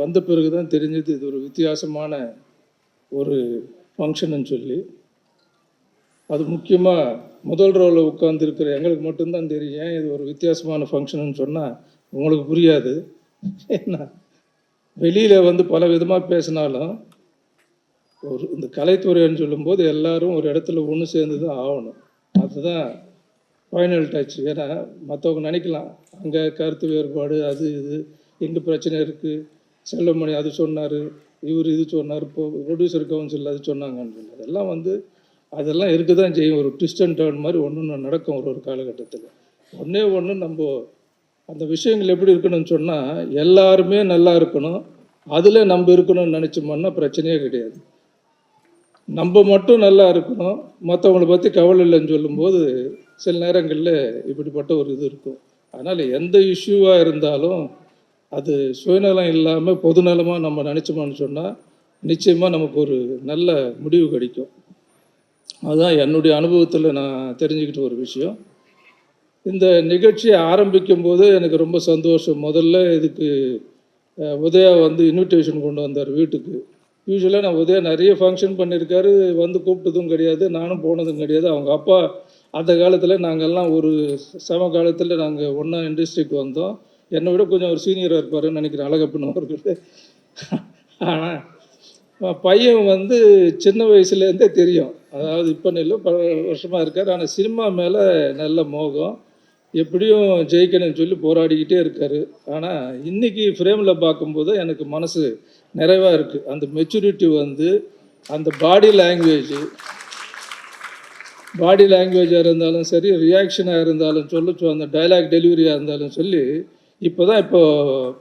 வந்த பிறகு தான் தெரிஞ்சது இது ஒரு வித்தியாசமான ஒரு ஃபங்க்ஷன்னு சொல்லி. அது முக்கியமாக முதல் ரோவில் உட்காந்துருக்கிற எங்களுக்கு மட்டும்தான் தெரியும். ஏன் இது ஒரு வித்தியாசமான ஃபங்க்ஷன்னு சொன்னால் உங்களுக்கு புரியாது. ஏன்னா வெளியில் வந்து பல விதமாக பேசினாலும் ஒரு இந்த கலைத்துறைன்னு சொல்லும்போது எல்லாரும் ஒரு இடத்துல ஒன்று சேர்ந்து தான் ஆகணும். அதுதான் ஃபைனல் டச். ஏன்னா மற்றவங்க நினைக்கலாம் அங்கே கருத்து வேறுபாடு அது இது எங்கே பிரச்சனை இருக்குது, செல்வமணி அது சொன்னார், இவர் இது சொன்னார், இப்போ ப்ரொடியூசர் கவுன்சில் அது சொன்னாங்கன்னு சொல்லி அதெல்லாம் வந்து அதெல்லாம் இருக்க தான் செய்யும். ஒரு ட்விஸ்ட் அண்ட் டர்ன் மாதிரி ஒன்று நடக்கும் ஒரு காலகட்டத்தில். ஒன்று நம்ம அந்த விஷயங்கள் எப்படி இருக்கணும்னு சொன்னால் எல்லாருமே நல்லா இருக்கணும், அதில் நம்ம இருக்கணும்னு நினச்சோம்னா பிரச்சனையே கிடையாது. நம்ம மட்டும் நல்லா இருக்கணும், மற்றவங்களை பற்றி கவலை இல்லைன்னு சொல்லும்போது சில நேரங்களில் இப்படிப்பட்ட ஒரு இது இருக்கும். அதனால் எந்த இஷ்யூவாக இருந்தாலும் அது சுயநலம் இல்லாமல் பொதுநலமாக நம்ம நினச்சோம்னு சொன்னால் நிச்சயமாக நமக்கு ஒரு நல்ல முடிவு கிடைக்கும். அதுதான் என்னுடைய அனுபவத்தில் நான் தெரிஞ்சுக்கிட்ட ஒரு விஷயம். இந்த நிகழ்ச்சியை ஆரம்பிக்கும் போது எனக்கு ரொம்ப சந்தோஷம். முதல்ல இதுக்கு உதயா வந்து இன்விடேஷன் கொண்டு வந்தார் வீட்டுக்கு. யூஸ்வலாக நான் உதயா நிறைய ஃபங்க்ஷன் பண்ணியிருக்காரு, வந்து கூப்பிட்டதும் கிடையாது, நானும் போனதும் கிடையாது. அவங்க அப்பா அந்த காலத்தில் நாங்கள்லாம் ஒரு காலத்தில் நாங்கள் ஒன்றா இண்டஸ்ட்ரிக்கு வந்தோம். என்னை விட கொஞ்சம் ஒரு சீனியராக இருப்பாருன்னு நினைக்கிறேன், அழகப்பன் அவர்கள். ஆனால் பையன் வந்து சின்ன வயசுலேருந்தே தெரியும், அதாவது இப்போ இல்லை பல வருஷமாக இருக்கார். ஆனால் சினிமா மேலே நல்ல மோகம், எப்படியும் ஜெயிக்கணும்னு சொல்லி போராடிக்கிட்டே இருக்கார். ஆனால் இன்றைக்கி ஃப்ரேமில் பார்க்கும்போது எனக்கு மனசு நிறைவாக இருக்குது. அந்த மெச்சூரிட்டி வந்து அந்த பாடி லாங்குவேஜாக இருந்தாலும் சரி, ரியாக்ஷனாக இருந்தாலும் அந்த டைலாக் டெலிவரியாக இருந்தாலும் சொல்லி இப்போ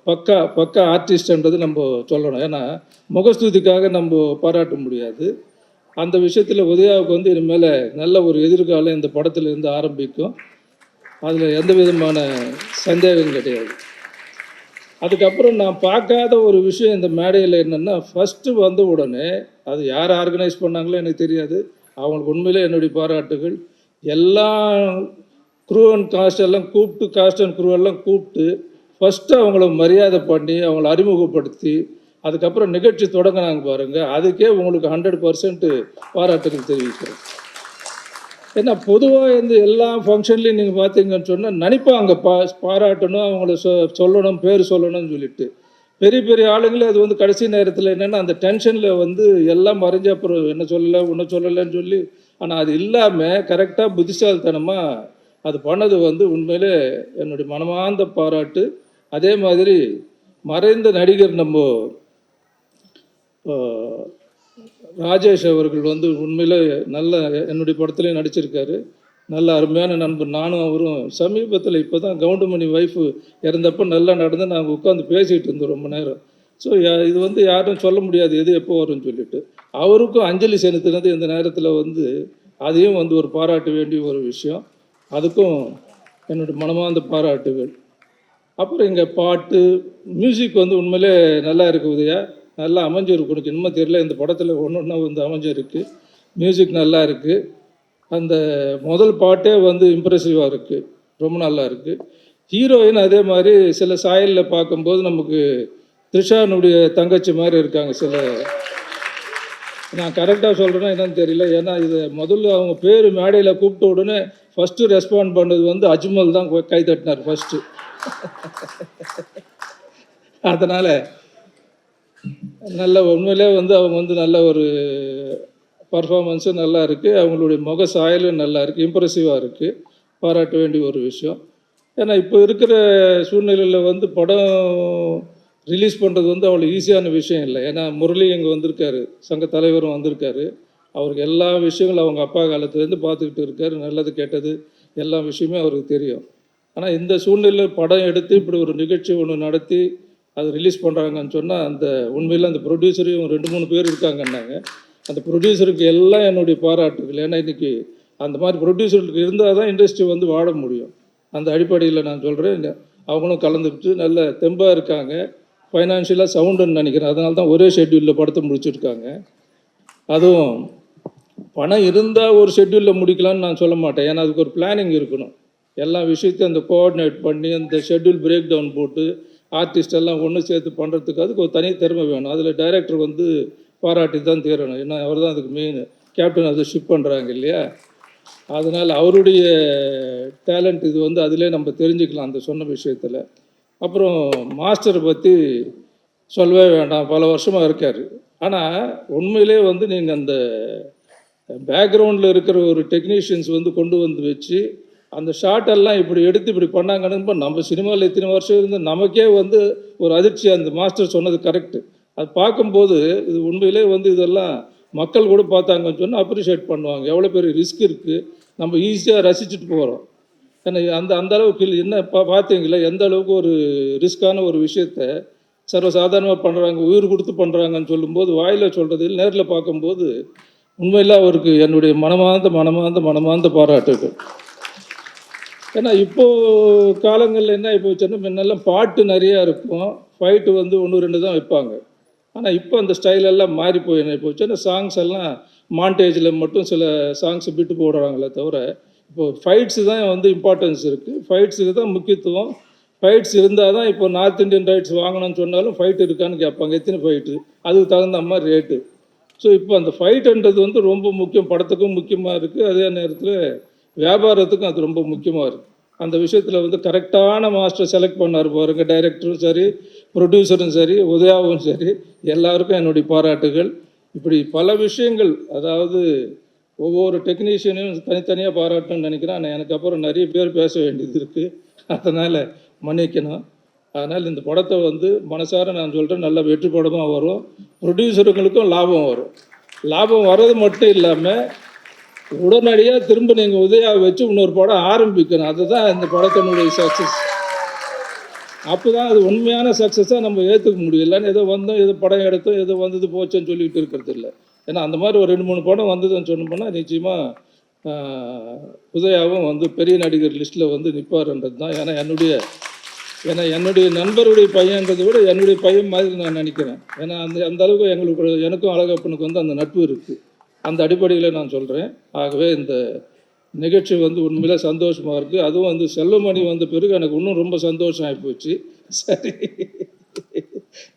பக்கா ஆர்டிஸ்ட்ன்றது நம்ம சொல்லணும். ஏன்னா முகஸ்துதிக்காக நம்ம பாராட்ட முடியாது. அந்த விஷயத்தில் உதயாவுக்கு வந்து இனிமேல் நல்ல ஒரு எதிர்காலம் இந்த படத்தில் இருந்து ஆரம்பிக்கும், அதில் எந்த விதமான சந்தேகம் கிடையாது. அதுக்கப்புறம் நான் பார்க்காத ஒரு விஷயம் இந்த மேடையில் என்னென்னா, ஃபஸ்ட்டு வந்த உடனே அது யார் ஆர்கனைஸ் பண்ணாங்களோ எனக்கு தெரியாது, அவங்களுக்கு உண்மையிலே என்னுடைய பாராட்டுகள். எல்லா க்ரூ அண்ட் காஸ்ட் எல்லாம் கூப்பிட்டு, காஸ்ட் அண்ட் க்ரூ எல்லாம் கூப்பிட்டு ஃபஸ்ட்டு அவங்கள மரியாதை பண்ணி அவங்கள அறிமுகப்படுத்தி அதுக்கப்புறம் நிகழ்ச்சி தொடங்கினாங்க பாருங்கள். அதுக்கே உங்களுக்கு 100% பாராட்டுகள் தெரிவிக்கிறேன். ஏன்னா பொதுவாக இந்த எல்லா ஃபங்க்ஷன்லேயும் நீங்கள் பார்த்தீங்கன்னு சொன்னால் நினைப்பாங்க பாராட்டணும், அவங்கள சொல்லணும், பேர் சொல்லணும்னு சொல்லிட்டு. பெரிய பெரிய ஆளுங்களே அது வந்து கடைசி நேரத்தில் என்னென்னா அந்த டென்ஷனில் வந்து எல்லாம் மறைஞ்ச அப்புறம் என்ன சொல்லலை ஒன்றும் சொல்லலைன்னு சொல்லி. ஆனால் அது இல்லாமல் கரெக்டாக புத்திசாலித்தனமாக அது பண்ணது வந்து உண்மையிலே என்னுடைய மனமார்ந்த பாராட்டு. அதே மாதிரி மறைந்த நடிகர் நம்ம ராஜேஷ் அவர்கள் வந்து உண்மையில் நல்ல என்னுடைய படத்துலேயும் நடிச்சிருக்காரு, நல்ல அருமையான நண்பர். நானும் அவரும் சமீபத்தில் இப்போ தான் கவுண்டமணி ஒய்ஃபு இறந்தப்போ நல்லா நடந்து நாங்கள் உட்காந்து பேசிகிட்டு இருந்தோம் ரொம்ப நேரம். ஸோ இது வந்து யாரும் சொல்ல முடியாது எது எப்போ வரும்னு சொல்லிட்டு. அவருக்கும் அஞ்சலி செலுத்தினது இந்த நேரத்தில் வந்து அதையும் வந்து ஒரு பாராட்ட வேண்டிய ஒரு விஷயம். அதுக்கும் என்னுடைய மனமார்ந்த பாராட்டுகள். அப்புறம் இங்கே பாட்டு மியூசிக் வந்து உண்மையிலே நல்லா இருக்குது உதயா, நல்லா அமைஞ்சிருக்கு. உனக்கு இன்னும் தெரியல, இந்த படத்தில் ஒன்று வந்து அமைஞ்சிருக்கு. மியூசிக் நல்லா இருக்குது. அந்த முதல் பாட்டே வந்து இம்ப்ரெசிவாக இருக்குது, ரொம்ப நல்லா இருக்குது. ஹீரோயின் அதே மாதிரி சில சாயலில் பார்க்கும்போது நமக்கு த்ரிஷானுடைய தங்கச்சி மாதிரி இருக்காங்க. நான் கரெக்டாக சொல்கிறேன்னா என்னன்னு தெரியல, ஏன்னா இது முதல்ல அவங்க பேர் மேடையில் கூப்பிட்ட உடனே ஃபஸ்ட்டு ரெஸ்பாண்ட் பண்ணது வந்து அஜ்மல் தான் கை தட்டினார் ஃபஸ்ட்டு. அதனால் நல்ல உண்மையிலே வந்து அவங்க வந்து நல்ல ஒரு பர்ஃபார்மன்ஸும் நல்லா இருக்குது, அவங்களுடைய முக சாயலும் நல்லா இருக்குது, இம்ப்ரெசிவாக இருக்குது, பாராட்ட வேண்டிய ஒரு விஷயம். ஏன்னா இப்போ இருக்கிற சூழ்நிலையில் வந்து படம் ரிலீஸ் பண்ணுறது வந்து அவ்வளோ ஈஸியான விஷயம் இல்லை. ஏன்னா முரளி இங்கே வந்திருக்காரு, சங்க தலைவரும் வந்திருக்காரு, அவருக்கு எல்லா விஷயங்களும் அவங்க அப்பா காலத்துலேருந்து பார்த்துக்கிட்டு இருக்கார், நல்லது கெட்டது எல்லா விஷயமே அவருக்கு தெரியும். ஆனால் இந்த சூழ்நிலையில் படம் எடுத்து இப்படி ஒரு நிகழ்ச்சி ஒன்று நடத்தி அது ரிலீஸ் பண்ணுறாங்கன்னு சொன்னால் அந்த உண்மையில் அந்த ப்ரொடியூசரையும் 2-3 பேர் இருக்காங்கன்னாங்க. அந்த ப்ரொடியூசருக்கு எல்லாம் என்னுடைய பாராட்டுகள். ஏன்னா இன்றைக்கி அந்த மாதிரி ப்ரொடியூசருக்கு இருந்தால் தான் இண்டஸ்ட்ரி வந்து வாழ முடியும். அந்த அடிப்படையில் நான் சொல்கிறேன், அவங்களும் கலந்துக்கிட்டு நல்ல தெம்பாக இருக்காங்க. ஃபைனான்ஷியலாக சவுண்டுன்னு நினைக்கிறேன், அதனால தான் ஒரே ஷெட்யூலில் படத்தை முடிச்சுருக்காங்க. அதுவும் பணம் இருந்தால் ஒரு ஷெட்யூலில் முடிக்கலான்னு நான் சொல்ல மாட்டேன். ஏன்னா அதுக்கு ஒரு பிளானிங் இருக்கணும். எல்லா விஷயத்தையும் அந்த கோஆர்டினேட் பண்ணி அந்த ஷெட்யூல் பிரேக் டவுன் போட்டு ஆர்டிஸ்ட் எல்லாம் ஒன்று சேர்த்து பண்ணுறதுக்கு அதுக்கு ஒரு தனி திறமை வேணும். அதில் டைரக்டர் வந்து பாராட்டி தான் தீரணும். ஏன்னா அவர் தான் அதுக்கு மெயின் கேப்டன் அதை ஷிப் பண்ணுறாங்க இல்லையா. அதனால் அவருடைய டேலண்ட் இது வந்து அதிலே நம்ம தெரிஞ்சுக்கலாம் அந்த சொன்ன விஷயத்தில். அப்புறம் மாஸ்டரை பற்றி சொல்லவே வேண்டாம், பல வருஷமாக இருக்கார். ஆனால் உண்மையிலே வந்து நீங்கள் அந்த பேக்ரவுண்டில் இருக்கிற ஒரு டெக்னீஷியன்ஸ் வந்து கொண்டு வந்து வச்சு அந்த ஷார்ட்டெல்லாம் இப்படி எடுத்து இப்படி பண்ணாங்கன்னு நம்ம சினிமாவில் இத்தனை வருஷம் இருந்து நமக்கே வந்து ஒரு அதிர்ச்சி. அந்த மாஸ்டர் சொன்னது கரெக்டு. அது பார்க்கும்போது இது உண்மையிலே வந்து இதெல்லாம் மக்கள் கூட பார்த்தாங்கன்னு சொன்னால் அப்ரிஷியேட் பண்ணுவாங்க. எவ்வளோ பெரிய ரிஸ்க் இருக்குது, நம்ம ஈஸியாக ரசிச்சுட்டு போகிறோம். ஏன்னா அந்த அளவுக்கு என்ன பார்த்தீங்களா, எந்த அளவுக்கு ஒரு ரிஸ்க்கான ஒரு விஷயத்த சர்வசாதாரணமாக பண்ணுறாங்க, உயிர் கொடுத்து பண்ணுறாங்கன்னு சொல்லும்போது வாயில் சொல்கிறது நேரில் பார்க்கும்போது உண்மையில் அவருக்கு என்னுடைய மனமார்ந்த பாராட்டுகள். ஏன்னா இப்போது காலங்களில் என்ன இப்போ வச்சோன்னா முன்னெல்லாம் பாட்டு நிறையா இருக்கும், ஃபைட்டு வந்து 1-2 தான் வைப்பாங்க. ஆனால் இப்போ அந்த ஸ்டைலெல்லாம் மாறி போயின்னு போச்சுன்னா சாங்ஸ் எல்லாம் மாண்டேஜில் மட்டும் சில சாங்ஸ் விட்டு போடுறாங்களே தவிர இப்போது ஃபைட்ஸு தான் வந்து இம்பார்ட்டன்ஸ் இருக்குது. ஃபைட்ஸுக்கு தான் முக்கியத்துவம். ஃபைட்ஸ் இருந்தால் தான் இப்போ நார்த் இந்தியன் ரைட்ஸ் வாங்கணும்னு சொன்னாலும் ஃபைட் இருக்கான்னு கேட்பாங்க, எத்தனை ஃபைட்டு, அதுக்கு தகுந்த மாதிரி ரேட்டு. ஸோ இப்போ அந்த ஃபைட்டுன்றது வந்து ரொம்ப முக்கியம், படத்துக்கும் முக்கியமாக இருக்குது, அதே நேரத்தில் வியாபாரத்துக்கும் அது ரொம்ப முக்கியமாக இருக்குது. அந்த விஷயத்தில் வந்து கரெக்டான மாஸ்டர் செலக்ட் பண்ணார் பாருங்க, டைரக்டரும் சரி, ப்ரொடியூசரும் சரி, உதயாவும் சரி, எல்லாருக்கும் என்னுடைய பாராட்டுகள். இப்படி பல விஷயங்கள், அதாவது ஒவ்வொரு டெக்னீஷியனையும் தனித்தனியாக பாராட்டணும்னு நினைக்கிறேன். ஆனால் எனக்கு அப்புறம் நிறைய பேர் பேச வேண்டியது இருக்குது, அதனால் மன்னிக்கணும். அதனால் இந்த படத்தை வந்து மனசார நான் சொல்கிறேன், நல்ல வெற்றி படமாக வரும், ப்ரொடியூசருங்களுக்கும் லாபம் வரும். லாபம் வர்றது மட்டும் இல்லாமல் உடனடியாக திரும்ப நீங்கள் உதயா வச்சு இன்னொரு படம் ஆரம்பிக்கணும். அதுதான் இந்த படத்தினுடைய சக்ஸஸ். அப்போ தான் அது உண்மையான சக்ஸஸாக நம்ம ஏற்றுக்க முடியும். இல்லைன்னு ஏதோ வந்தோம், ஏதோ படம் எடுத்தோம், ஏதோ வந்தது போச்சுன்னு சொல்லிட்டு இருக்கிறது இல்லை. ஏன்னா அந்த மாதிரி ஒரு 2-3 படம் வந்ததுன்னு சொன்னோம்னா நிச்சயமாக உதயாவும் வந்து பெரிய நடிகர் லிஸ்ட்டில் வந்து நிற்பார்ன்றது தான். ஏன்னா என்னுடைய நண்பருடைய பையன்றதை விட என்னுடைய பையன் மாதிரி நான் நினைக்கிறேன். ஏன்னா அந்த அளவுக்கு எனக்கும் அழகப்பனுக்கு வந்து அந்த நட்பு இருக்குது. அந்த அடிப்படையில் நான் சொல்கிறேன். ஆகவே இந்த நிகழ்ச்சி வந்து உண்மையிலே சந்தோஷமாக இருக்குது. அதுவும் வந்து செல்வமணி வந்த பிறகு எனக்கு இன்னும் ரொம்ப சந்தோஷம் ஆகிப்போச்சு. சரி,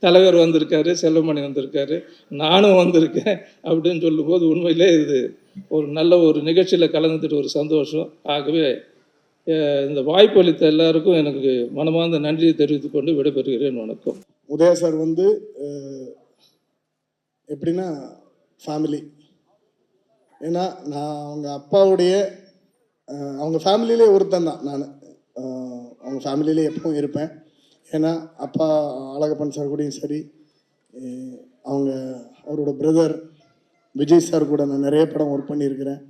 தலைவர் வந்திருக்காரு, செல்வமணி வந்திருக்காரு, நானும் வந்திருக்கேன் அப்படின்னு சொல்லும்போது உண்மையிலே இது ஒரு நல்ல ஒரு நிகழ்ச்சியில் கலந்துட்டு ஒரு சந்தோஷம். ஆகவே இந்த வாய்ப்பு அளித்த எல்லாருக்கும் எனக்கு மனமார்ந்த நன்றியை தெரிவித்து கொண்டு விடைபெறுகிறேன். வணக்கம். உதயா சார் வந்து எப்படின்னா ஃபேமிலி. ஏன்னா நான் அவங்க அப்பாவுடைய அவங்க ஃபேமிலியிலே ஒருத்தன் தான் நான். அவங்க ஃபேமிலியிலே எப்பவும் இருப்பேன். ஏன்னா அப்பா அழகப்பன் சார் கூடயும் சரி, அவரோட பிரதர் விஜய் சார் கூட நான் நிறைய படம் ஒர்க் பண்ணியிருக்கிறேன்.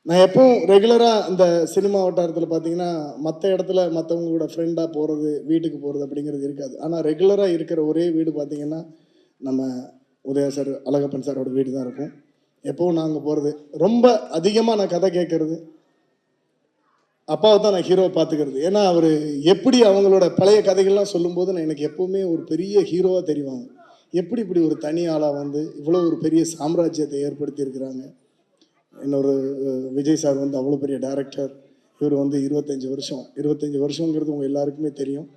நான் எப்பவும் ரெகுலராக இந்த சினிமா வட்டாரத்தில் பார்த்தீங்கன்னா மற்ற இடத்துல மற்றவங்க கூட ஃப்ரெண்டாக போகிறது, வீட்டுக்கு போகிறது அப்படிங்கிறது இருக்காது. ஆனால் ரெகுலராக இருக்கிற ஒரே வீடு பார்த்திங்கன்னா நம்ம உதயா சார் அழகப்பன் சாரோட வீடு தான் இருக்கும். எப்போவும் நாங்கள் போகிறது, ரொம்ப அதிகமாக நான் கதை கேட்குறது அப்பாவை தான் நான் ஹீரோவை பார்த்துக்கிறது. ஏன்னா அவர் எப்படி அவங்களோட பழைய கதைகள்லாம் சொல்லும்போது நான் எனக்கு எப்போவுமே ஒரு பெரிய ஹீரோவாக தெரிவாங்க. எப்படி இப்படி ஒரு தனி ஆளாக வந்து இவ்வளோ ஒரு பெரிய சாம்ராஜ்யத்தை ஏற்படுத்தியிருக்கிறாங்க. இன்னொரு விஜய் சார் வந்து அவ்வளோ பெரிய டைரக்டர், இவர் வந்து 25 வருஷங்கிறது உங்கள் எல்லாருக்குமே தெரியும்.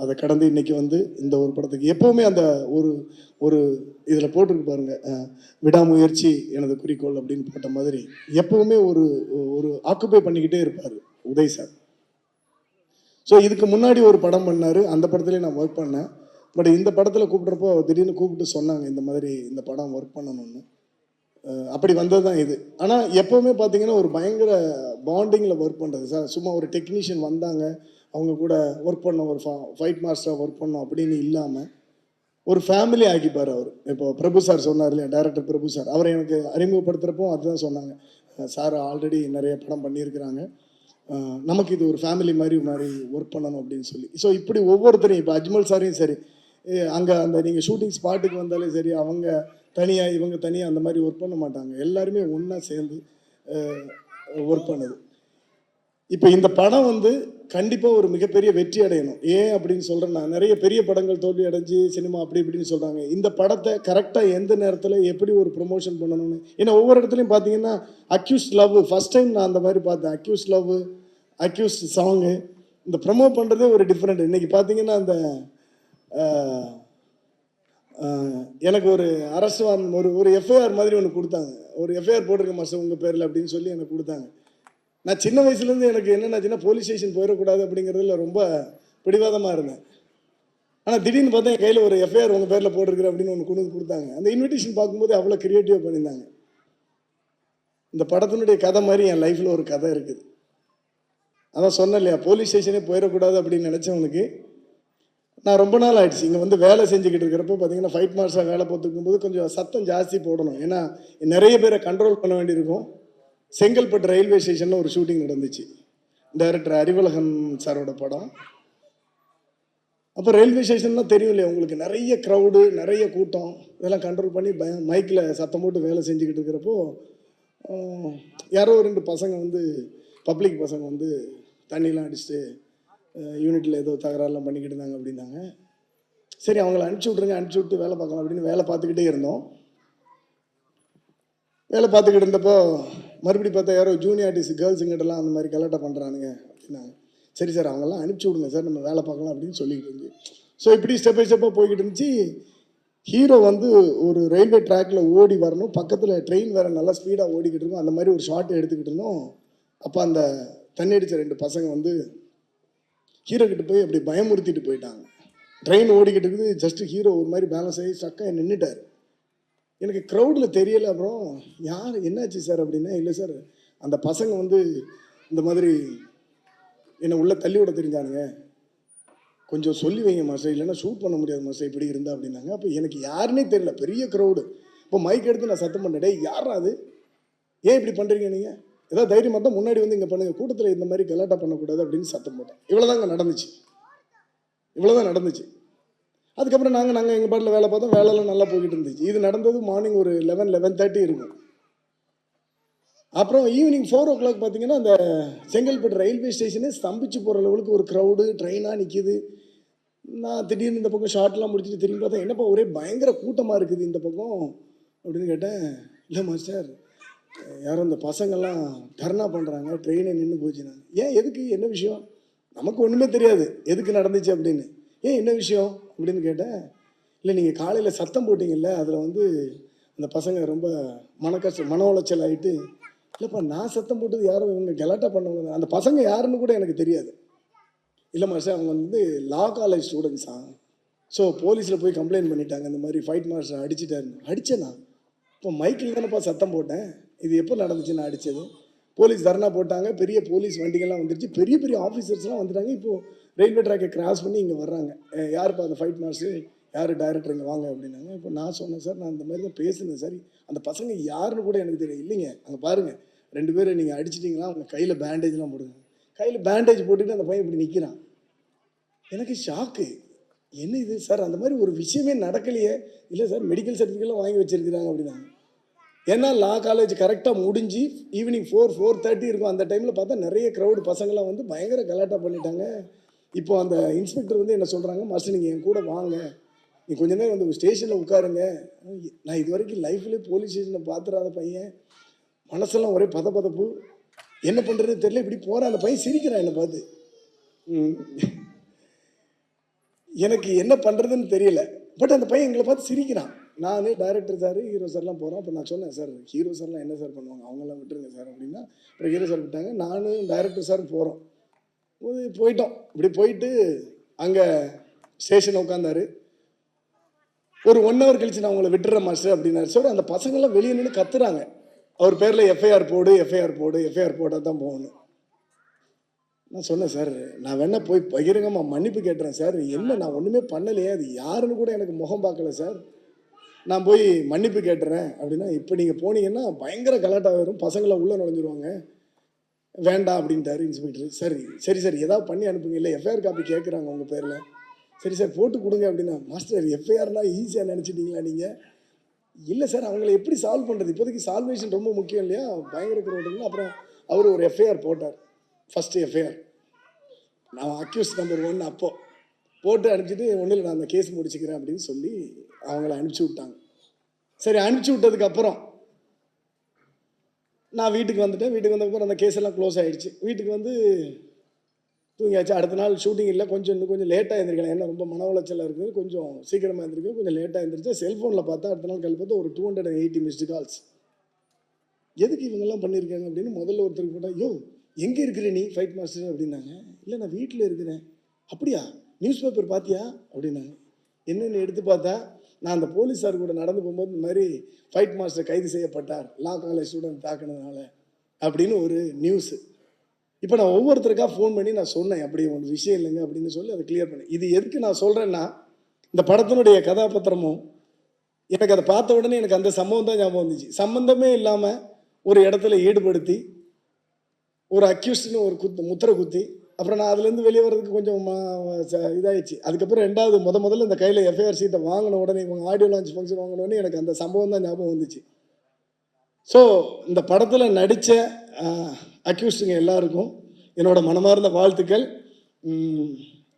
அதை கடந்து இன்றைக்கி வந்து இந்த ஒரு படத்துக்கு எப்போவுமே அந்த ஒரு இதில் போட்டிருக்கு பாருங்க, விடாமுயற்சி எனது குறிக்கோள் அப்படின்னு போட்ட மாதிரி எப்போவுமே ஒரு ஆக்குப்பை பண்ணிக்கிட்டே இருப்பார் உதய் சார். ஸோ இதுக்கு முன்னாடி ஒரு படம் பண்ணார், அந்த படத்துலேயே நான் ஒர்க் பண்ணேன். பட் இந்த படத்தில் கூப்பிட்றப்போ திடீர்னு கூப்பிட்டு சொன்னாங்க இந்த மாதிரி இந்த படம் ஒர்க் பண்ணணும்னு. அப்படி வந்தது தான் இது. ஆனால் எப்போவுமே பார்த்தீங்கன்னா ஒரு பயங்கர பாண்டிங்கில் ஒர்க் பண்ணுறது சார். சும்மா ஒரு டெக்னீஷியன் வந்தாங்க, அவங்க கூட ஒர்க் பண்ணோம், ஒரு ஃபைட் மாஸ்டராக ஒர்க் பண்ணோம் அப்படின்னு இல்லாமல் ஒரு ஃபேமிலி ஆக்கிப்பார் அவர். இப்போ பிரபு சார் சொன்னார் இல்லையா, டைரக்டர் பிரபு சார், அவரை எனக்கு அறிமுகப்படுத்துகிறப்போ அதுதான் சொன்னாங்க. சார் ஆல்ரெடி நிறைய படம் பண்ணியிருக்கிறாங்க, நமக்கு இது ஒரு ஃபேமிலி மாதிரி ஒர்க் பண்ணணும் அப்படின்னு சொல்லி. ஸோ இப்படி ஒவ்வொருத்தரையும், இப்போ அஜ்மல் சாரையும் சரி, அங்கே அந்த நீங்கள் ஷூட்டிங் ஸ்பாட்டுக்கு வந்தாலே சரி, அவங்க தனியாக இவங்க தனியாக அந்த மாதிரி ஒர்க் பண்ண மாட்டாங்க, எல்லாருமே ஒன்றா சேர்ந்து ஒர்க் பண்ணுது. இப்போ இந்த படம் வந்து கண்டிப்பாக ஒரு மிகப்பெரிய வெற்றி அடையணும். ஏன் அப்படின்னு சொல்கிறேன்னா, நிறைய பெரிய படங்கள் தோல்வி அடைஞ்சு சினிமா அப்படி இப்படின்னு சொல்கிறாங்க. இந்த படத்தை கரெக்டாக எந்த நேரத்தில் எப்படி ஒரு ப்ரொமோஷன் பண்ணணும்னு. ஏன்னா ஒவ்வொரு இடத்துலையும் பார்த்தீங்கன்னா அக்யூஸ்ட் லவ், ஃபஸ்ட் டைம் நான் அந்த மாதிரி பார்த்தேன். அக்யூஸ்ட் லவ், அக்யூஸ்ட் சாங்கு, இந்த ப்ரமோட் பண்ணுறதே ஒரு டிஃப்ரெண்ட். இன்னைக்கு பார்த்தீங்கன்னா அந்த எனக்கு ஒரு அரசு ஒரு ஒரு எஃப்ஐஆர் மாதிரி ஒன்று கொடுத்தாங்க. ஒரு எஃப்ஐஆர் போட்டிருக்க மாஸ்டர் உங்கள் பேரில் அப்படின்னு சொல்லி எனக்கு கொடுத்தாங்க. நான் சின்ன வயசுலேருந்து எனக்கு என்னென்னாச்சுன்னா போலீஸ் ஸ்டேஷன் போயிடக்கூடாது அப்படிங்கிறதுல ரொம்ப பிடிவாதமாக இருந்தேன். ஆனால் திடீர்னு பார்த்தா என் கையில் ஒரு எஃப்ஐஆர் உங்கள் பேரில் போட்டிருக்கிறேன் அப்படின்னு ஒன்று கொண்டு வந்து கொடுத்தாங்க. அந்த இன்விடேஷன் பார்க்கும்போது அவ்வளோ க்ரியேட்டிவாக பண்ணியிருந்தாங்க. இந்த படத்தினுடைய கதை மாதிரி என் லைஃப்பில் ஒரு கதை இருக்குது. அதான் சொன்னேன் இல்லையா, போலீஸ் ஸ்டேஷனே போயிடக்கூடாது அப்படின்னு நினச்சவனுக்கு நான் ரொம்ப நாள் ஆயிடுச்சு இங்கே வந்து வேலை செஞ்சுக்கிட்டு இருக்கிறப்போ பார்த்தீங்கன்னா ஃபைட் மாஸ்டராக வேலை பார்த்துக்கும் போது கொஞ்சம் சத்தம் ஜாஸ்தி போடணும். ஏன்னா நிறைய பேரை கண்ட்ரோல் பண்ண வேண்டியிருக்கும். செங்கல்பட்டு ரயில்வே ஸ்டேஷனில் ஒரு ஷூட்டிங் நடந்துச்சு, டைரக்டர் அறிவழகன் சாரோட படம். அப்போ ரயில்வே ஸ்டேஷன்லாம் தெரியும் இல்லையா உங்களுக்கு, நிறைய க்ரௌடு, நிறைய கூட்டம், இதெல்லாம் கண்ட்ரோல் பண்ணி மைக்கில் சத்தம் போட்டு வேலை செஞ்சுக்கிட்டு இருக்கிறப்போ யாரோ 2 பசங்க வந்து பப்ளிக் பசங்க வந்து தண்ணிலாம் அடிச்சுட்டு யூனிட்டில் ஏதோ தகராறுலாம் பண்ணிக்கிட்டு இருந்தாங்க அப்படின்னாங்க. சரி அவங்கள அனுப்பிச்சி விட்ருங்க, அனுப்பிச்சி விட்டு வேலை பார்க்கலாம் அப்படின்னு வேலை பார்த்துக்கிட்டே இருந்தோம். வேலை பார்த்துக்கிட்டு இருந்தப்போ மறுபடியும் பார்த்தா யாரோ ஜூனியர் ஆர்டிஸ்ட் கேர்ள்ஸுங்கிட்டலாம் அந்த மாதிரி கலாட்டா பண்ணுறானுங்க அப்படின்னாங்க. சரி சார் அவங்கெல்லாம் அனுப்பிச்சி விடுங்க சார், நம்ம வேலை பார்க்கலாம் அப்படின்னு சொல்லிக்கிட்டு இருந்துச்சு. ஸோ இப்படி ஸ்டெப் பை ஸ்டெப்பாக போய்கிட்டு இருந்துச்சு. ஹீரோ வந்து ஒரு ரயில்வே ட்ராக்கில் ஓடி வரணும், பக்கத்தில் ட்ரெயின் வேறு நல்லா ஸ்பீடாக ஓடிக்கிட்டு இருக்கும், அந்த மாதிரி ஒரு ஷார்ட் எடுத்துக்கிட்டு இருந்தோம். அப்போ அந்த தண்ணி அடித்த 2 பசங்க வந்து ஹீரோ கிட்ட போய் அப்படி பயமுறுத்திட்டு போயிட்டாங்க. ட்ரெயின் ஓடிக்கிட்டு இருக்குது, ஜஸ்ட்டு ஹீரோ ஒரு மாதிரி பேலன்ஸ் ஆகி ஸ்டக்காக நின்றுட்டார். எனக்கு க்ரௌடில் தெரியலை. அப்புறம் யார் என்னாச்சு சார் அப்படின்னா, இல்லை சார் அந்த பசங்க வந்து இந்த மாதிரி என்னை உள்ளே தள்ளி விட தெரிஞ்சானுங்க, கொஞ்சம் சொல்லி வைங்க மாஸ்டர், இல்லைன்னா ஷூட் பண்ண முடியாது மாஸ்டர் இப்படி இருந்தா அப்படின்னாங்க. அப்போ எனக்கு யாருன்னே தெரியல, பெரிய க்ரௌடு. இப்போ மைக் எடுத்து நான் சத்தம் பண்ணேன், டேய் யாரா அது, ஏன் இப்படி பண்ணுறீங்க நீங்கள், ஏதாவது தைரியமாக தான் முன்னாடி வந்து இங்கே பண்ணுங்கள், கூட்டத்தில் இந்த மாதிரி கலாட்டா பண்ணக்கூடாது அப்படின்னு சத்தம் போட்டேன். இவ்வளோதாங்க நடந்துச்சு, இவ்வளோதான் நடந்துச்சு. அதுக்கப்புறம் நாங்கள் எங்கள் பாட்டில் வேலை பார்த்தோம், வேலையெல்லாம் நல்லா போய்கிட்டு இருந்துச்சு. இது நடந்தது மார்னிங் ஒரு 11-11:30 இருக்கும். அப்புறம் ஈவினிங் 4 o'clock பார்த்தீங்கன்னா அந்த செங்கல்பட்டு ரயில்வே ஸ்டேஷனே ஸ்தம்பிச்சு போகிற லெவலுக்கு ஒரு க்ரௌடு, ட்ரெயினாக நிற்கிது. நான் திடீர்னு இந்த பக்கம் ஷார்ட்லாம் முடிச்சுட்டு திரும்பி பார்த்தா என்னப்பா ஒரே பயங்கர கூட்டமாக இருக்குது இந்த பக்கம் அப்படின்னு கேட்டேன். இல்லை மாஸ்டர் யாரும் இந்த பசங்கள்லாம் தர்ணா பண்ணுறாங்க, ட்ரெயினை நின்று போச்சுன்னா. ஏன் எதுக்கு, என்ன விஷயம், நமக்கு ஒன்றுமே தெரியாது எதுக்கு நடந்துச்சு அப்படின்னு. ஏன் என்ன விஷயம் அப்படின்னு கேட்டேன். இல்லை நீங்கள் காலையில் சத்தம் போட்டிங்கல்ல, அதில் வந்து அந்த பசங்க ரொம்ப மன உளைச்சல் ஆகிட்டு. இல்லைப்பா நான் சத்தம் போட்டது யாரும், இவங்க கலாட்டா பண்ணவங்க தான், அந்த பசங்க யாருன்னு கூட எனக்கு தெரியாது. இல்லை மாஸ்டர் அவங்க வந்து லா காலேஜ் ஸ்டூடெண்ட்ஸா, ஸோ போலீஸில் போய் கம்ப்ளைண்ட் பண்ணிட்டாங்க, இந்த மாதிரி ஃபைட் மாஸ்டர் அடிச்சிட்டாருன்னு. அடித்தேனா, இப்போ மைக்கில் தானேப்பா சத்தம் போட்டேன், இது எப்போ நடந்துச்சு நான் அடித்தது. போலீஸ் தர்ணா போட்டாங்க, பெரிய போலீஸ் வண்டிகள்லாம் வந்துருச்சு, பெரிய பெரிய ஆஃபீஸர்ஸ்லாம் வந்துட்டாங்க. இப்போது ரயில்வே ட்ராக்கை கிராஸ் பண்ணி இங்கே வர்றாங்க. யாருப்பா அந்த ஃபைட் மாஸ்டர், யார் டைரக்டர், இங்கே வாங்க அப்படின்னாங்க. இப்போ நான் சொன்னேன் சார் நான் இந்த மாதிரி தான் பேசுனேன் சார், அந்த பசங்க யாருன்னு கூட எனக்கு தெரியும். இல்லைங்க அங்கே பாருங்கள் 2 பேரை நீங்கள் அடிச்சிட்டிங்களா, அவங்க கையில் பேண்டேஜ்லாம் போடுங்க. கையில் பேண்டேஜ் போட்டுட்டு அந்த பையன் இப்படி நிற்கிறான். எனக்கு ஷாக்கு, என்ன இது சார், அந்த மாதிரி ஒரு விஷயமே நடக்கலையே. இல்லை சார் மெடிக்கல் சர்டிஃபிகேட்லாம் வாங்கி வச்சிருக்கிறாங்க அப்படின்னாங்க. ஏன்னா லா காலேஜ் கரெக்டாக முடிஞ்சு ஈவினிங் 4-4:30 இருக்கும். அந்த டைமில் பார்த்தா நிறைய க்ரௌடு பசங்களாம் வந்து பயங்கர கலாட்டா பண்ணிட்டாங்க. இப்போ அந்த இன்ஸ்பெக்டர் வந்து என்ன சொல்கிறாங்க, மாஸ்டர் நீங்கள் என் கூட வாங்க, நீ கொஞ்ச நேரம் வந்து ஸ்டேஷனில் உட்காருங்க. நான் இது வரைக்கும் லைஃப்லேயே போலீஸ் ஸ்டேஷனில் பார்த்துடாத பையன், மனசெல்லாம் ஒரே பதப்பதப்பு, என்ன பண்ணுறதுன்னு தெரியல, இப்படி போகிறேன். அந்த பையன் சிரிக்கிறான் என்னை பார்த்து. எனக்கு என்ன பண்ணுறதுன்னு தெரியல, பட் அந்த பையன் எங்களை பார்த்து சிரிக்கிறான். நான் டைரக்டர் சார், ஹீரோ சார்லாம் போகிறோம். அப்போ நான் சொன்னேன் சார் ஹீரோ சார்லாம் என்ன சார் பண்ணுவாங்க, அவங்களாம் விட்டுருங்க சார் அப்படின்னா. அப்புறம் ஹீரோ சார் விட்டாங்க, நானும் டைரக்டர் சார் போகிறோம். போயிட்டோம். இப்படி போயிட்டு அங்கே ஸ்டேஷன் உட்காந்தாரு. ஒரு 1 hour கழிச்சு நான் உங்களை விட்டுறேன் மாஸ்டர் அப்படின்னாரு. சார் அந்த பசங்கள்லாம் வெளியே நின்று கத்துறாங்க, அவர் பேரில் எஃப்ஐஆர் போடு, எஃப்ஐஆர் போடு, எஃப்ஐஆர் போட்டால் தான் போகணும். நான் சொன்னேன் சார் நான் வேணா போய் பகிரங்கமாக மன்னிப்பு கேட்டுறேன் சார், என்ன நான் ஒன்றுமே பண்ணலையே, அது யாருன்னு கூட எனக்கு முகம் பார்க்கல சார், நான் போய் மன்னிப்பு கேட்டுறேன் அப்படின்னா. இப்போ நீங்கள் போனீங்கன்னா பயங்கர கலாட்டா வரும், பசங்களை உள்ளே நுழைஞ்சிருவாங்க, வேண்டாம் அப்படின்ட்டாரு இன்ஸ்பெக்டர். சரி சார் ஏதாவது பண்ணி அனுப்புங்க, இல்லை எஃப்ஐஆர் காப்பி கேட்குறாங்க உங்கள் பேரில், சரி சார் போட்டு கொடுங்க அப்படின்னா. மாஸ்டர் எஃப்ஐஆர்னால் ஈஸியாக நினச்சிட்டிங்களா நீங்கள், இல்லை சார் அவங்கள எப்படி சால்வ் பண்ணுறது, இப்போதைக்கு சால்வேஷன் ரொம்ப முக்கியம் இல்லையா, பயங்கர க்ரௌடுன்னு. அப்புறம் அவர் ஒரு எஃப்ஐஆர் போட்டார், ஃபஸ்ட்டு எஃப்ஐஆர் நான் அக்யூஸ் நம்பர் 1 அப்போது போட்டு அனுப்பிச்சிட்டு, ஒன்றும் இல்லை நான் அந்த கேஸ் முடிச்சுக்கிறேன் அப்படின்னு சொல்லி அவங்கள அனுப்பிச்சி விட்டாங்க. சரி அனுப்பிச்சி விட்டதுக்கப்புறம் நான் வீட்டுக்கு வந்துட்டேன். வீட்டுக்கு வந்ததுக்கப்புறம் அந்த கேஸ் எல்லாம் க்ளோஸ் ஆகிடுச்சு. வீட்டுக்கு வந்து தூங்கியாச்சு. அடுத்த நாள் ஷூட்டிங் இல்லை, இன்னும் கொஞ்சம் லேட்டாக எழுந்திரிக்கலாம், ஏன்னா ரொம்ப மன உளைச்சலாக இருக்குது, கொஞ்சம் சீக்கிரமாக எழுந்திரிக்கும், கொஞ்சம் லேட்டாக எழுந்திரிச்சு செல்ஃபோனில் பார்த்தா அடுத்த நாள் காலையில் பார்த்தா ஒரு 280 மிஸ்டு கால்ஸ். எதுக்கு இவங்கெல்லாம் பண்ணியிருக்காங்க அப்படின்னு முதல்ல ஒருத்தருக்கு போட்டால், யோ எங்கே இருக்கிற நீ ஃபைட் மாஸ்டர் அப்படின்னாங்க. இல்லை நான் வீட்டில் இருக்கிறேன். அப்படியா, நியூஸ் பேப்பர் பார்த்தியா அப்படின்னாங்க. என்னென்னு எடுத்து பார்த்தா, நான் அந்த போலீஸார் கூட நடந்து போகும்போது இந்த மாதிரி ஃபைட் மாஸ்டர் கைது செய்யப்பட்டார் லா காலேஜ் ஸ்டூடெண்ட் தாக்குனதுனால அப்படின்னு ஒரு நியூஸு. இப்போ நான் ஒவ்வொருத்தருக்காக ஃபோன் பண்ணி நான் சொன்னேன், அப்படி ஒரு விஷயம் இல்லைங்க அப்படின்னு சொல்லி அதை கிளியர் பண்ணேன். இது எதுக்கு நான் சொல்கிறேன்னா, இந்த படத்தினுடைய கதாபாத்திரமும் எனக்கு அதை பார்த்த உடனே எனக்கு அந்த சம்பவம் தான் ஞாபகம் வந்துச்சு. சம்மந்தமே இல்லாமல் ஒரு இடத்துல ஈடுபடுத்தி ஒரு அக்யூஸ்ட்னு ஒரு முத்திரை குத்தி, அப்புறம் நான் அதுலேருந்து வெளியே வர்றதுக்கு கொஞ்சம் இதாகிடுச்சு. அதுக்கப்புறம் ரெண்டாவது முதல்ல இந்த கையில் எஃப்ஐஆர் சீட்டை வாங்கின உடனே, இவங்க ஆடியோ லான்ச் ஃபங்க்ஷன் வாங்கின உடனே எனக்கு அந்த சம்பவம் தான் ஞாபகம் வந்துச்சு. ஸோ இந்த படத்தில் நடித்த அக்யூஸ்டுங்க எல்லாருக்கும் என்னோட மனமார்ந்த வாழ்த்துக்கள்.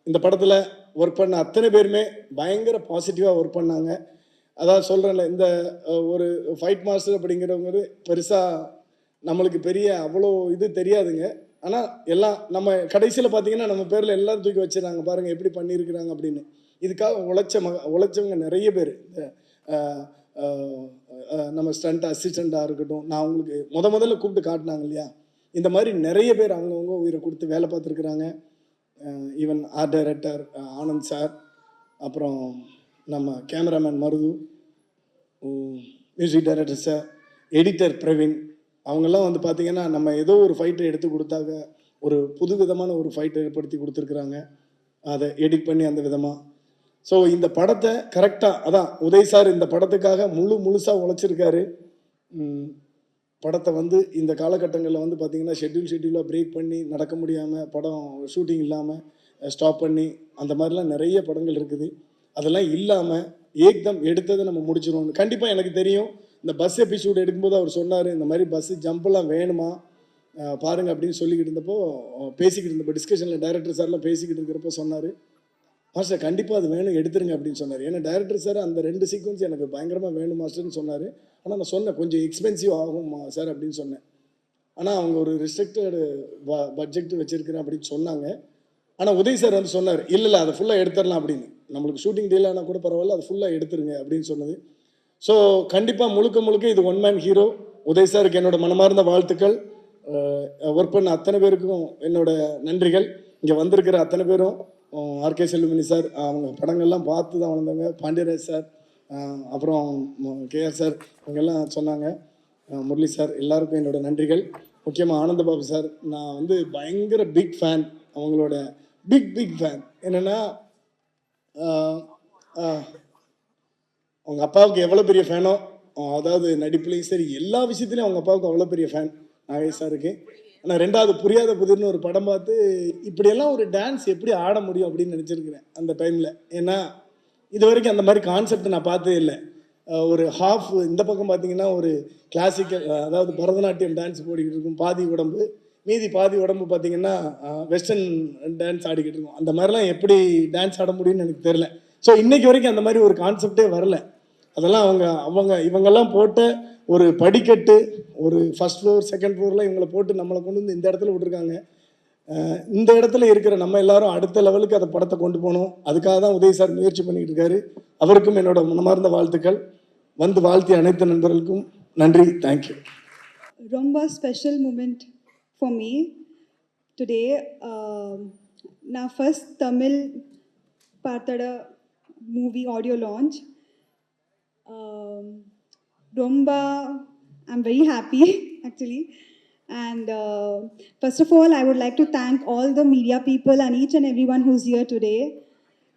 இந்த படத்தில் ஒர்க் பண்ண அத்தனை பேருமே பயங்கர பாசிட்டிவாக ஒர்க் பண்ணாங்க. அதான் சொல்கிறேன்ல, இந்த ஒரு ஃபைட் மாஸ்டர் அப்படிங்கிறவங்க பெருசாக நம்மளுக்கு பெரிய அவ்வளோ இது தெரியாதுங்க. ஆனால் எல்லாம் நம்ம கடைசியில் பார்த்தீங்கன்னா நம்ம பேரில் எல்லோரும் தூக்கி வச்சுருந்தாங்க, பாருங்கள் எப்படி பண்ணியிருக்கிறாங்க அப்படின்னு. இதுக்காக உழைச்சவங்க நிறைய பேர். நம்ம ஸ்டண்ட் அசிஸ்டண்ட்டாக இருக்கட்டும், நான் அவங்களுக்கு முதல்ல கூப்பிட்டு காட்டினாங்க இல்லையா, இந்த மாதிரி நிறைய பேர் அவங்கவுங்க உயிரை கொடுத்து வேலை பார்த்துருக்குறாங்க. Even art director Anand sir, அப்புறம் நம்ம cameraman Marudhu, music director sir, editor Praveen, அவங்கெல்லாம் வந்து பார்த்திங்கன்னா நம்ம ஏதோ ஒரு ஃபைட்டை எடுத்து கொடுத்தாங்க, ஒரு புது விதமான ஒரு ஃபைட்டை ஏற்படுத்தி கொடுத்துருக்குறாங்க, அதை எடிட் பண்ணி அந்த விதமாக. ஸோ இந்த படத்தை கரெக்டாக, அதான் உதய் சார் இந்த படத்துக்காக முழுசாக உழைச்சிருக்காரு. படத்தை வந்து இந்த காலகட்டங்களில் வந்து பார்த்திங்கன்னா ஷெட்யூலாக பிரேக் பண்ணி நடக்க முடியாமல், படம் ஷூட்டிங் இல்லாமல் ஸ்டாப் பண்ணி, அந்த மாதிரிலாம் நிறைய படங்கள் இருக்குது. அதெல்லாம் இல்லாமல் ஏக்தம் எடுத்ததை நம்ம முடிச்சிடுவோம். கண்டிப்பாக எனக்கு தெரியும், இந்த பஸ் எபிசோடு எடுக்கும்போது அவர் சொன்னார், இந்த மாதிரி பஸ்ஸு ஜம்பெல்லாம் வேணுமா பாருங்கள் அப்படின்னு சொல்லிக்கிட்டு இருந்தப்போ, பேசிக்கிட்டு இருந்தப்போ டிஸ்கஷனில் டைரக்டர் சார்லாம் பேசிக்கிட்டு இருக்கிறப்போ சொன்னார், மாஸ்டர் கண்டிப்பாக அது வேணும் எடுத்துருங்க அப்படின்னு சொன்னார். ஏன்னா டைரக்டர் சார் அந்த 2 சீக்வன்ஸ் எனக்கு பயங்கரமாக வேணும் மாஸ்டர்னு சொன்னார். ஆனால் நான் சொன்னேன் கொஞ்சம் எக்ஸ்பென்சிவ் ஆகும் சார் அப்படின்னு சொன்னேன். ஆனால் அவங்க ஒரு ரெஸ்ட்ரிக்டட் பட்ஜெட் வச்சுருக்கிறேன் அப்படின்னு சொன்னாங்க. ஆனால் உதய் சார் வந்து சொன்னார், இல்லை அதை ஃபுல்லாக எடுத்துடலாம் அப்படின்னு, நம்மளுக்கு ஷூட்டிங் டீல் ஆனால் கூட பரவாயில்ல, அது ஃபுல்லாக எடுத்துருங்க அப்படின்னு சொன்னது. ஸோ கண்டிப்பாக முழுக்க இது ஒன் மேன் ஹீரோ. உதய் சாருக்கு என்னோட மனமார்ந்த வாழ்த்துக்கள். ஒர்க் பண்ண அத்தனை பேருக்கும் என்னோட நன்றிகள். இங்கே வந்திருக்கிற அத்தனை பேரும், ஆர்கே செல்லுமணி சார், அவங்க படங்கள்லாம் பார்த்து தான் வளர்ந்தாங்க, பாண்டியராஜ் சார், அப்புறம் கேஆர் சார், இவங்கெல்லாம் சொன்னாங்க, முரளி சார், எல்லாருக்கும் என்னோட நன்றிகள். முக்கியமாக ஆனந்தபாபு சார், நான் வந்து பயங்கர பிக் ஃபேன், அவங்களோட பிக் ஃபேன். என்னென்னா அவங்க அப்பாவுக்கு எவ்வளோ பெரிய ஃபேனோ, அதாவது நடிப்புலையும் சரி எல்லா விஷயத்துலையும் அவங்க அப்பாவுக்கு அவ்வளோ பெரிய ஃபேன் நாகேஷ் சாருக்கு. ஆனால் ரெண்டாவது புரியாத புதிர்னு ஒரு படம் பார்த்து இப்படியெல்லாம் ஒரு டான்ஸ் எப்படி ஆட முடியும் அப்படின்னு நினச்சிருக்கிறேன் அந்த டைமில். ஏன்னா இது வரைக்கும் அந்த மாதிரி கான்செப்ட் நான் பார்த்ததே இல்லை. ஒரு ஹாஃப் இந்த பக்கம் பார்த்தீங்கன்னா ஒரு கிளாசிக்கல், அதாவது பரதநாட்டியம் டான்ஸ் போடிக்கிட்டு இருக்கும், பாதி உடம்பு, மீதி பாதி உடம்பு பார்த்தீங்கன்னா வெஸ்டர்ன் டான்ஸ் ஆடிக்கிட்டு இருக்கும். அந்த மாதிரிலாம் எப்படி டான்ஸ் ஆட முடியும்னு எனக்கு தெரில. ஸோ இன்றைக்கி வரைக்கும் அந்த மாதிரி ஒரு கான்செப்டே வரல. அதெல்லாம் இவங்கெல்லாம் போட்ட ஒரு படிக்கட்டு, ஒரு ஃபர்ஸ்ட் ஃப்ளோர் செகண்ட் ஃப்ளோர்லாம் இவங்களை போட்டு நம்மளை கொண்டு வந்து இந்த இடத்துல விட்டுருக்காங்க. இந்த இடத்துல இருக்கிற நம்ம எல்லாரும் அடுத்த லெவலுக்கு அந்த படத்தை கொண்டு போகணும். அதுக்காக தான் உதய் சார் முயற்சி பண்ணிக்கிட்டு இருக்காரு. அவருக்கும் என்னோட மனமார்ந்த வாழ்த்துக்கள். வந்து வாழ்த்திய அனைத்து நண்பர்களுக்கும் நன்றி. தேங்க்யூ. ரொம்ப special moment for me today. நான் ஃபர்ஸ்ட் தமிழ் பார்த்தட movie audio launch. Romba, I'm very happy actually. And first of all, I would like to thank all the media people and each and everyone who's here today.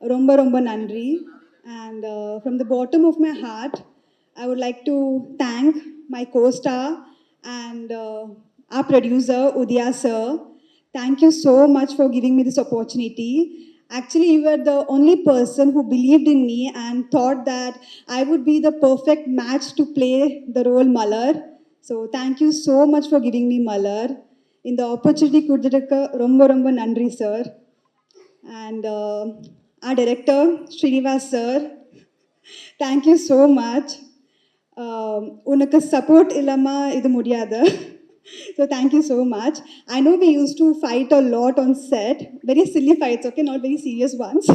Romba nandri. And from the bottom of my heart, I would like to thank my co-star and our producer, Udaya sir. Thank you so much for giving me this opportunity. Actually, you were the only person who believed in me and thought that I would be the perfect match to play the role Malar. So thank you so much for giving me Malar. In the opportunity kudurukka romba nandri sir. And our director Srinivas sir, thank you so much. Unakku support illama idu mudiyada. So thank you so much. I know we used to fight a lot on set, very silly fights, okay, not very serious ones.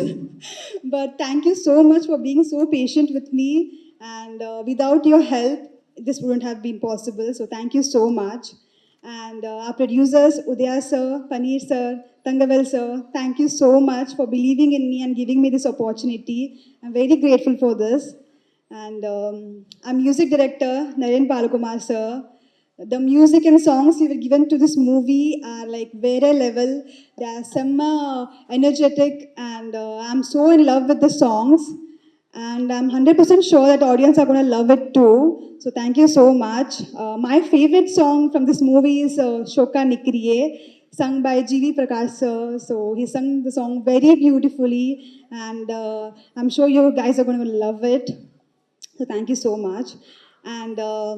But thank you so much for being so patient with me. And without your help, this wouldn't have been possible. So thank you so much. And our producers, Udaya sir, Paneer sir, Tangavel sir, thank you so much for believing in me and giving me this opportunity. I'm very grateful for this. And our music director, Naren Palakumar sir. The music and songs we were given to this movie are like very level. They are some energetic, and I'm so in love with the songs. And I'm 100% sure that audience are going to love it too. So thank you so much. My favorite song from this movie is Shoka Nikriye, sung by G.V. Prakash sir. So he sung the song very beautifully, and I'm sure you guys are going to love it. So thank you so much. And, uh,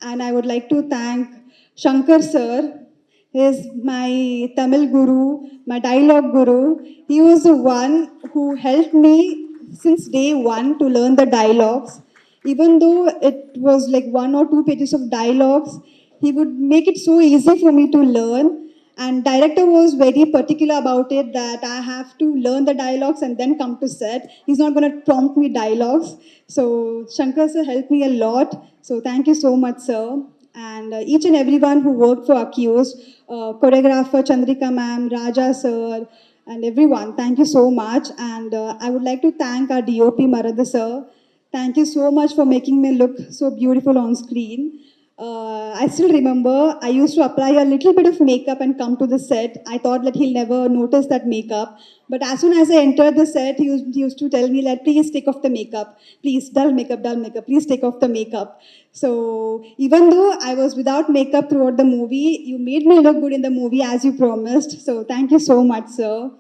and I would like to thank Shankar sir. He is my Tamil guru, my dialogue guru. He was the one who helped me since day one to learn the dialogues. Even though it was like 1 or 2 pages of dialogues, he would make it so easy for me to learn. And director was very particular about it that I have to learn the dialogues and then come to set. He's not going to prompt me dialogues. So Shankar sir helped me a lot. So thank you so much, sir. And each and everyone who worked for Accused, choreographer Chandrika ma'am, Raja sir, and everyone, thank you so much. And I would like to thank our DOP Maradha sir. Thank you so much for making me look so beautiful on screen. I still remember I used to apply a little bit of makeup and come to the set. I thought that he'll never notice that makeup. But as soon as I entered the set, he used to tell me that please take off the makeup. Please, dull makeup, please take off the makeup. So even though I was without makeup throughout the movie, you made me look good in the movie as you promised. So thank you so much, sir.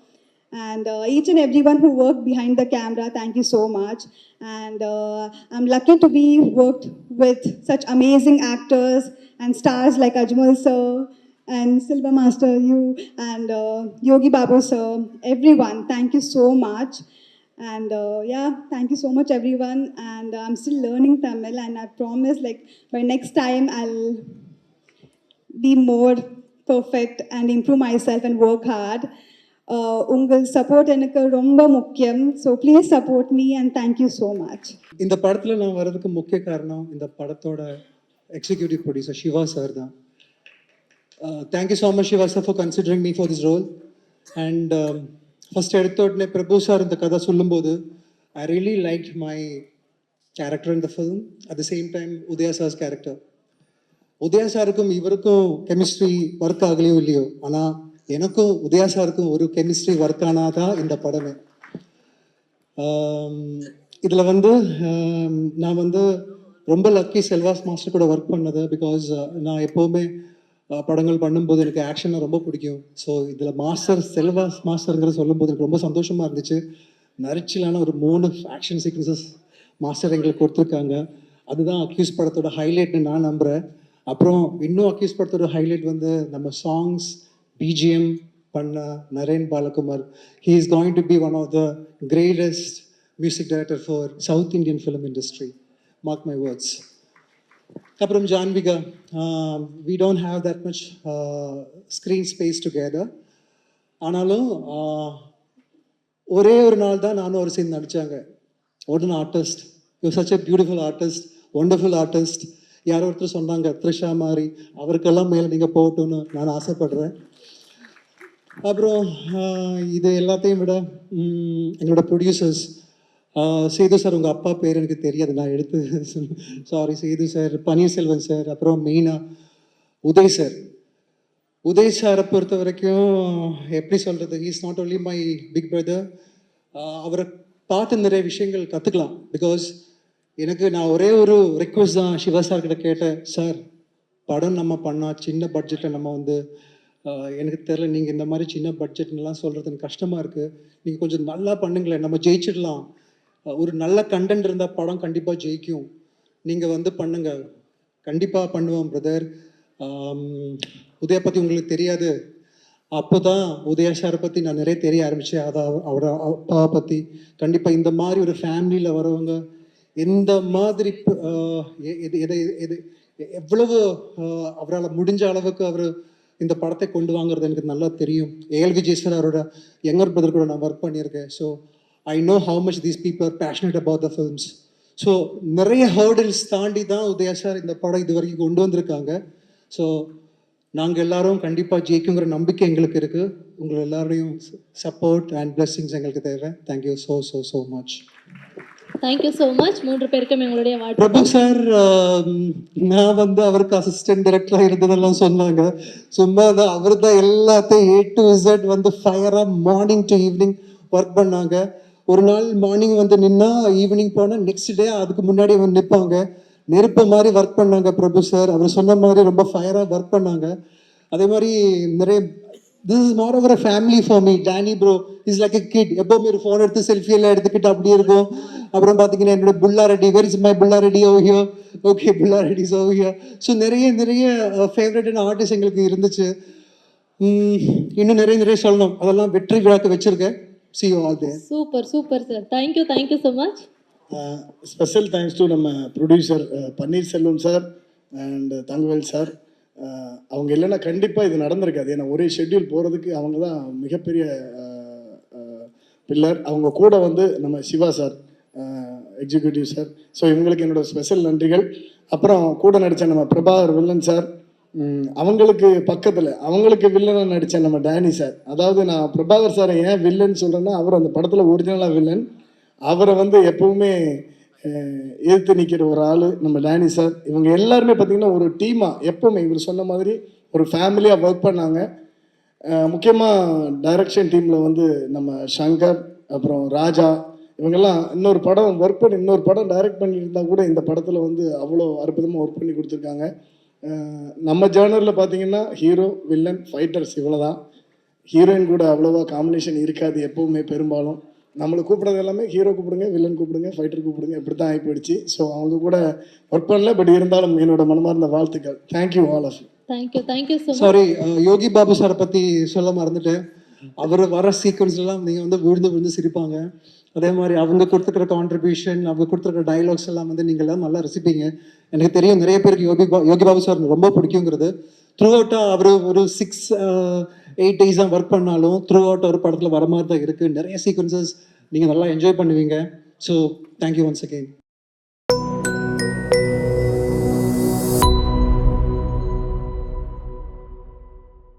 And each and everyone who worked behind the camera, thank you so much. And I'm lucky to be worked with such amazing actors and stars like Ajmal sir and Silva Master, you and Yogi Babu sir, everyone. Thank you so much. And yeah, thank you so much, everyone. And I'm still learning Tamil, and I promise, like by next time, I'll be more perfect and improve myself and work hard. உங்கள் support எனக்கு ரொம்ப முக்கியம். So please support me and thank you so much. இந்த படத்தில் நான் வர்றதுக்கு முக்கிய காரணம் இந்த படத்தோட எக்ஸிக்யூட்டிவ் ப்ரொடியூசர் சிவா சார் தான். Thank you so much Siva sir for considering me for this role. And first எடுத்த உடனே பிரபு சார் இந்த கதை சொல்லும்போது I really like my character in the film. At the same time Udhaya sir's character. Udhaya சாருக்கும் இவருக்கும் கெமிஸ்ட்ரி ஒர்க் ஆகலையோ இல்லையோ, ஆனால் எனக்கும் உதயா சாருக்கும் ஒரு கெமிஸ்ட்ரி ஒர்க் ஆனாதான் இந்த படமே. இதில் நான் ரொம்ப லக்கி செல்வாஸ் மாஸ்டர் கூட ஒர்க் பண்ணது. பிகாஸ் நான் எப்போவுமே படங்கள் பண்ணும்போது எனக்கு ஆக்ஷனை ரொம்ப பிடிக்கும். ஸோ இதில் செல்வாஸ் மாஸ்டருங்கிற சொல்லும்போது எனக்கு ரொம்ப சந்தோஷமாக இருந்துச்சு. நரிச்சிலான ஒரு 3 ஆக்ஷன் சீக்வன்சஸ் மாஸ்டர் எங்களுக்கு கொடுத்துருக்காங்க. அதுதான் அக்யூஸ் படத்தோட ஹைலைட்னு நான் நம்புகிறேன். அப்புறம் இன்னும் அக்யூஸ் படத்தோட ஹைலைட் நம்ம சாங்ஸ் BGM பண்ண Naren Balakumar. He is going to be one of the greatest music director for South Indian film industry. Mark my words. அப்புறம் Janvika, we don't have that much screen space together. ஆனாலும் ஒரே ஒரு நாள் தான் நானும் ஒரு சீன் நடித்தாங்க. ஒரு artist, you such a beautiful artist, wonderful artist. யாரோ ஒருத்தர் சொன்னாங்க த்ரிஷா மாதிரி அவருக்கெல்லாம் மேலே நீங்கள் போகட்டும்னு நான் ஆசைப்படுறேன். அப்புறம் இது எல்லாத்தையும் விட எங்களோட ப்ரொடியூசர்ஸ், சேது சார், உங்கள் அப்பா பேர் எனக்கு தெரியாது, நான் எடுத்து sorry. Sethu sir, Panneerselvan sir, அப்புறம் மெயினாக உதய் சார். உதய் சாரை பொறுத்த வரைக்கும் எப்படி சொல்கிறது, is not only my big brother. அவரை பார்த்து நிறைய விஷயங்கள் கற்றுக்கலாம். பிகாஸ் நான் ஒரே ஒரு ரெக்வஸ்ட் தான் சிவா சார்கிட்ட கேட்டேன். சார், படம் நம்ம பண்ணால் சின்ன பட்ஜெட்டில் எனக்கு தெரில, நீங்கள் இந்த மாதிரி சின்ன பட்ஜெட்லாம் சொல்கிறது எனக்கு கஷ்டமாக இருக்குது. நீங்கள் கொஞ்சம் நல்லா பண்ணுங்களேன், நம்ம ஜெயிச்சிடலாம். ஒரு நல்ல கண்டென்ட் இருந்தால் படம் கண்டிப்பாக ஜெயிக்கும். நீங்கள் பண்ணுங்கள். கண்டிப்பாக பண்ணுவோம் பிரதர். உதயா பற்றி உங்களுக்கு தெரியாது. அப்போ தான் உதயா சாரை பற்றி நான் நிறைய தெரிய ஆரம்பித்தேன். அவரோட அப்பாவை பற்றி. கண்டிப்பாக இந்த மாதிரி ஒரு ஃபேமிலியில் வரவங்க எந்த மாதிரி எவ்வளவு அவரால் முடிஞ்ச அளவுக்கு அவர் இந்த படத்தை கொண்டு வாங்குறது எனக்கு நல்லா தெரியும். ஏஎல் விஜய் சார் அவரோட யங்கர் பிரதர் கூட நான் ஒர்க் பண்ணியிருக்கேன். So I know how much these people are passionate about the films. So நிறைய ஹர்டில்ஸ் தாண்டி தான் உதயா சார் இந்த படம் இது வரைக்கும் கொண்டு வந்திருக்காங்க. ஸோ நாங்கள் எல்லாரும் கண்டிப்பாக ஜெயிக்குங்கிற நம்பிக்கை எங்களுக்கு இருக்குது. உங்களை எல்லாரையும் சப்போர்ட் அண்ட் பிளெஸிங்ஸ் எங்களுக்கு தேவை. Thank you so much. Thank you so much. 3 பேருக்கும் எங்களுடைய வாழ்த்து. பிரபு சார், நான் வந்து அவருக்கு அசிஸ்டன்ட் டைரக்டராக இருந்ததெல்லாம் சொன்னாங்க. சும்மா தான் அவர் தான் எல்லாத்தையும் A to Z வந்து ஃபயராக மார்னிங் டு ஈவினிங் ஒர்க் பண்ணாங்க. ஒரு நாள் மார்னிங் வந்து நின்னா ஈவினிங் போனால் நெக்ஸ்ட் டே அதுக்கு முன்னாடி வந்து நிற்பாங்க. நெருப்பு மாதிரி ஒர்க் பண்ணாங்க பிரபு சார். அவர் சொன்ன மாதிரி ரொம்ப ஃபயராக ஒர்க் பண்ணாங்க. அதே மாதிரி நிறைய this is more of a family for me. Danny bro is like a kid. எப்போவுமே ஒரு ஃபோன் எடுத்து செல்ஃபி எல்லாம் எடுத்துக்கிட்டு அப்படியே இருக்கும். அப்புறம் பார்த்தீங்கன்னா என்னோட புல்லா ரெட்டி, வெர் இஸ் மை புல்லா ரெட்டி ஓவர் ஹியர், ஓகே புல்லா Reddy is over here. So நிறைய ஃபேவரட்டான ஆர்டிஸ்ட் எங்களுக்கு இருந்துச்சு. இன்னும் நிறைய சொல்லணும். அதெல்லாம் வெற்றி விழாக்கு வச்சிருக்கேன். see you all there. Super sir. Thank you so much. Special thanks to நம்ம producer Panneerselvam sir and Thangavel sir. அவங்க இல்லைன்னா கண்டிப்பாக இது நடந்திருக்காது. ஏன்னா ஒரே ஷெட்யூல் போகிறதுக்கு அவங்க தான் மிகப்பெரிய பில்லர். அவங்க கூட வந்து நம்ம Siva sir executive sir. So இவங்களுக்கு என்னோட ஸ்பெஷல் நன்றிகள். அப்புறம் கூட நடித்த நம்ம பிரபாகர் வில்லன் சார், அவங்களுக்கு பக்கத்தில் அவங்களுக்கு வில்லனாக நடித்த நம்ம டேனி சார். அதாவது நான் பிரபாகர் சாரை ஏன் வில்லன் சொல்கிறேன்னா, அவர் அந்த படத்தில் ஒரிஜினலாக வில்லன். அவரை வந்து எப்பவுமே எதிர்த்து நிற்கிற ஒரு ஆள் நம்ம டேனி சார். இவங்க எல்லாருமே பார்த்திங்கன்னா ஒரு டீமாக எப்பவுமே இவர் சொன்ன மாதிரி ஒரு ஃபேமிலியாக ஒர்க் பண்ணாங்க. முக்கியமாக டைரக்ஷன் டீமில் வந்து நம்ம சங்கர், அப்புறம் ராஜா, இவங்கெல்லாம் இன்னொரு படம் ஒர்க் பண்ணி இன்னொரு படம் டைரக்ட் பண்ணியிருந்தால் கூட இந்த படத்தில் வந்து அவ்வளோ அற்புதமாக ஒர்க் பண்ணி கொடுத்துருக்காங்க. நம்ம ஜேர்னரில் பார்த்திங்கன்னா ஹீரோ வில்லன் ஃபைட்டர்ஸ் இவ்வளோ தான். ஹீரோயின் கூட அவ்வளோவா காம்பினேஷன் இருக்காது எப்போவுமே. பெரும்பாலும் நம்மளை கூப்பிட்றது எல்லாமே ஹீரோ கூப்பிடுங்க, வில்லன் கூப்பிடுங்க, ஃபைட்டர் கூப்பிடுங்க, இப்படி தான் ஆகி போயிடுச்சு. ஸோ அவங்க கூட ஒர்க் பண்ணல. பட் இருந்தாலும் என்னோட மனமார்ந்த வாழ்த்துக்கள். Thank you all of you. Thank you so much. Sorry, Yogi Babu சாரை பற்றி சொல்ல மறந்துட்டேன். அவர் வர சீக்வன்ஸ்லாம் நீங்கள் வந்து விழுந்து சிரிப்பாங்க. அதே மாதிரி அவங்க கொடுத்துருக்கிற கான்ட்ரிபியூஷன், அவங்க கொடுத்துருக்கிற டைலாக்ஸ் எல்லாம் வந்து நீங்கள் எல்லாம் நல்லா ரசிப்பீங்க. எனக்கு தெரியும் நிறைய பேருக்கு யோகி பாபு சார் ரொம்ப பிடிக்குங்கிறது. த்ரூ அவுட்டாக அவர் ஒரு 6-8 days தான் ஒர்க் பண்ணாலும் த்ரூ அவுட் ஒரு படத்தில் வர மாதிரி தான் இருக்குது. நிறைய சீக்வன்சஸ் நீங்கள் நல்லா என்ஜாய் பண்ணுவீங்க. So thank you once again.